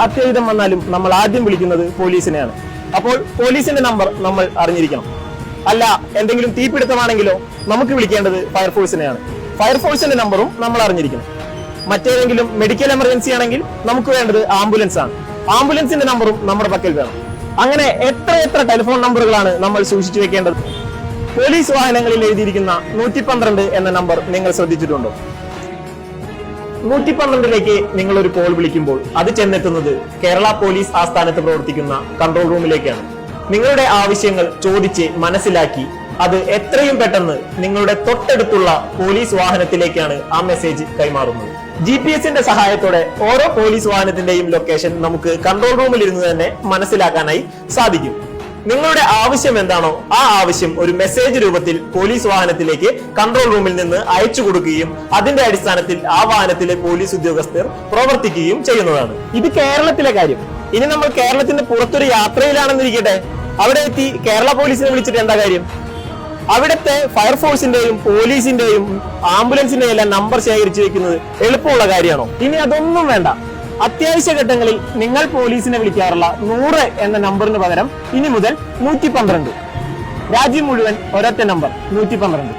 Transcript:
അത്യാഹിതം വന്നാലും നമ്മൾ ആദ്യം വിളിക്കുന്നത് പോലീസിനെയാണ്. അപ്പോൾ പോലീസിന്റെ നമ്പർ നമ്മൾ അറിഞ്ഞിരിക്കണം. അല്ല, എന്തെങ്കിലും തീപിടുത്തമാണെങ്കിലോ നമുക്ക് വിളിക്കേണ്ടത് ഫയർഫോഴ്സിനെയാണ്. ഫയർഫോഴ്സിന്റെ നമ്പറും നമ്മൾ അറിഞ്ഞിരിക്കണം. മറ്റേതെങ്കിലും മെഡിക്കൽ എമർജൻസി ആണെങ്കിൽ നമുക്ക് വേണ്ടത് ആംബുലൻസ് ആണ്. ആംബുലൻസിന്റെ നമ്പറും നമ്മുടെ പക്കൽ വേണം. അങ്ങനെ എത്ര ടെലിഫോൺ നമ്പറുകളാണ് നമ്മൾ സൂക്ഷിച്ചു വെക്കേണ്ടത്? പോലീസ് വാഹനങ്ങളിൽ എഴുതിയിരിക്കുന്ന 112 എന്ന നമ്പർ നിങ്ങൾ ശ്രദ്ധിച്ചിട്ടുണ്ടോ? 112ലേക്ക് നിങ്ങൾ ഒരു കോൾ വിളിക്കുമ്പോൾ അത് ചെന്നെത്തുന്നത് കേരള പോലീസ് ആസ്ഥാനത്ത് പ്രവർത്തിക്കുന്ന കൺട്രോൾ റൂമിലേക്കാണ്. നിങ്ങളുടെ ആവശ്യങ്ങൾ ചോദിച്ച് മനസ്സിലാക്കി അത് എത്രയും പെട്ടെന്ന് നിങ്ങളുടെ തൊട്ടടുത്തുള്ള പോലീസ് വാഹനത്തിലേക്കാണ് ആ മെസ്സേജ് കൈമാറുന്നത്. GPS-ന്റെ സഹായത്തോടെ ഓരോ പോലീസ് വാഹനത്തിന്റെയും ലൊക്കേഷൻ നമുക്ക് കൺട്രോൾ റൂമിൽ ഇരുന്ന് തന്നെ മനസ്സിലാക്കാനായി സാധിക്കും. നിങ്ങളുടെ ആവശ്യം എന്താണോ ആ ആവശ്യം ഒരു മെസ്സേജ് രൂപത്തിൽ പോലീസ് വാഹനത്തിലേക്ക് കൺട്രോൾ റൂമിൽ നിന്ന് അയച്ചു കൊടുക്കുകയും അതിന്റെ അടിസ്ഥാനത്തിൽ ആ വാഹനത്തിലെ പോലീസ് ഉദ്യോഗസ്ഥർ പ്രവർത്തിക്കുകയും ചെയ്യുന്നതാണ്. ഇത് കേരളത്തിലെ കാര്യം. ഇനി നമ്മൾ കേരളത്തിന്റെ പുറത്തൊരു യാത്രയിലാണെന്നിരിക്കട്ടെ, അവിടെ എത്തി കേരള പോലീസിനെ വിളിച്ചിട്ട് എന്താ കാര്യം? അവിടുത്തെ ഫയർഫോഴ്സിന്റെയും പോലീസിന്റെയും ആംബുലൻസിന്റെയും എല്ലാം നമ്പർ ശേഖരിച്ചു വെക്കുന്നത് എളുപ്പമുള്ള കാര്യമാണോ? ഇനി അതൊന്നും വേണ്ട. അത്യാവശ്യ ഘട്ടങ്ങളിൽ നിങ്ങൾ പോലീസിനെ വിളിക്കാറുള്ള 100 എന്ന നമ്പറിന് പകരം ഇനി മുതൽ 112. രാജ്യം മുഴുവൻ ഒരൊറ്റ നമ്പർ 112.